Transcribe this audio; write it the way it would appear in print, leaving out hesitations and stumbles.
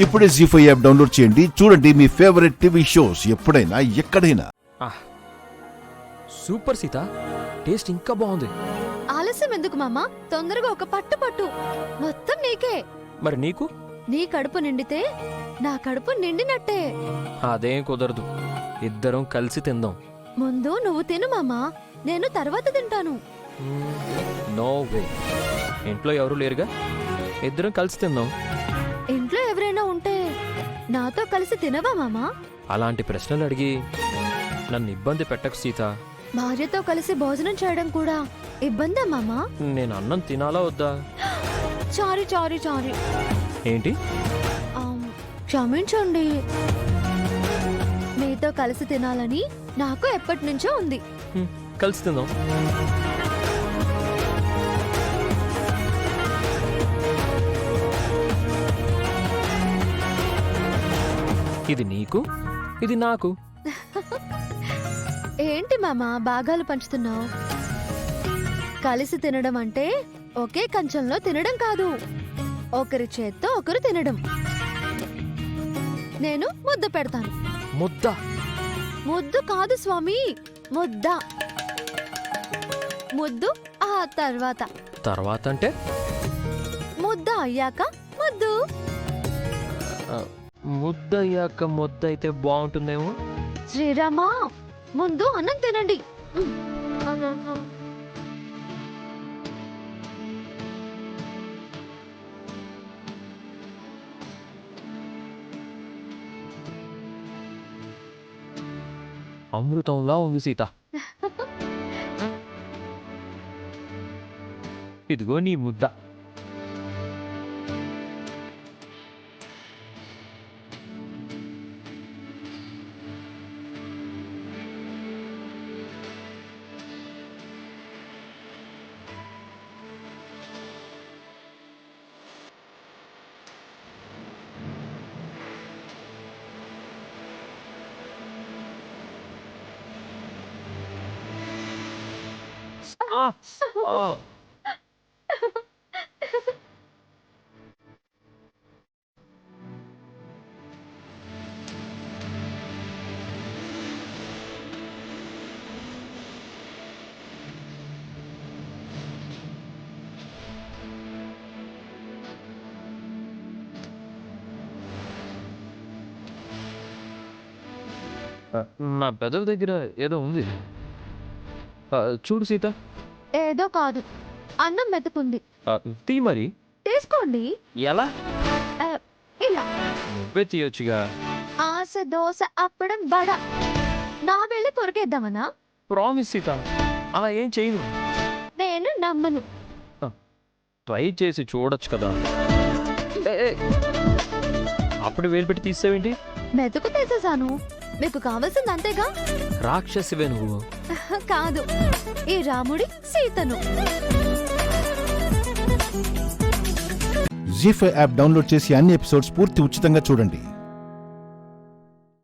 ఇప్పుడే జీ5 app download చేయండి. చూడండి మీ ఫేవరెట్ టీవీ షోస్ ఎప్పుడైనా ఎక్కడైనా. సూపర్ సీత, టేస్ట్ ఇంకా బాగుంది. ఆలస్యం ఎందుకు మామా, తొందరగా ఒక పట్టు మొత్తం నీకే. మరి నీకు? నీ కడుపు నిండితే నా కడుపు నిండినట్టే. అదేం కుదరదు, ఇద్దరం కలిసి తిందాం. ముందు నువ్వు తిను మామా, నేను తర్వాత తింటాను. నో వే, ఇంట్లో ఎవరు లేరుగా, ఇద్దరం కలిసి తిందాం. ఇంట్లో ఎవరైనా ఉంటే నాతో కలిసి తినవా మామా? అలాంటి ప్రశ్నలు అడిగి నన్ను ఇబ్బంది పెట్టకు సీత. భార్యతో కలిసి భోజనం చేయడం కూడా ఇబ్బందా మామా? నేను అన్నం తినాలా వద్దా? చారీ చారీ చారీ. ఏంటి? క్షమించండి, మీతో కలిసి తినాలని నాకు ఎప్పటి నుంచో ఉంది. కలిసి తిందాం. ఇది నీకు, ఇది నాకు. ఏంటి మామా భాగాలు పంచుతున్నావు? కలిసి తినడం అంటే ఒకే కంచంలో తినడం కాదు, ఒకరి చేత్తో ఒకరు తినడం. నేను ముద్ద పెడతాను. ముద్ద? ముద్దు కాదు స్వామి, ముద్ద. ముద్దు ఆ తర్వాత. తర్వాత అంటే? ముద్ద అయ్యాక ముద్దు. ముద్ద అయ్యాక ముద్ద అయితే బాగుంటుందేమో. శ్రీరామా, ముందు అన్నం తినండి. అమృతంలా ఉంది సీత. ఇదిగో నీ ముద్ద. నా పెదవి దగ్గర ఏదో ఉంది, చూడు సీత. ఏదో కాదు, అన్నం మెతుకుంది. తీ మరి. తీసుకోండి. ఎలా? ఇలా. నువ్వే తీయొచ్చుగా. ఆశ దోశ అప్పడం బడ నా వెళ్ళి కొరికేద్దామనా? ప్రామిస్ సీత, అలా ఏం చేయను. నేను నమ్మను. ట్రై చేసి చూడొచ్చు కదా. అప్పుడు వేలు పెట్టి తీసావేంటి? మెతుకు తీసేసాను. మీకు కావాల్సింది అంతేగా. రాక్షసివే నువ్వు. కాదు, ఈ రాముడి సీతను. జీ5 యాప్ డౌన్లోడ్ చేసి అన్ని ఎపిసోడ్స్ పూర్తి ఉచితంగా చూడండి.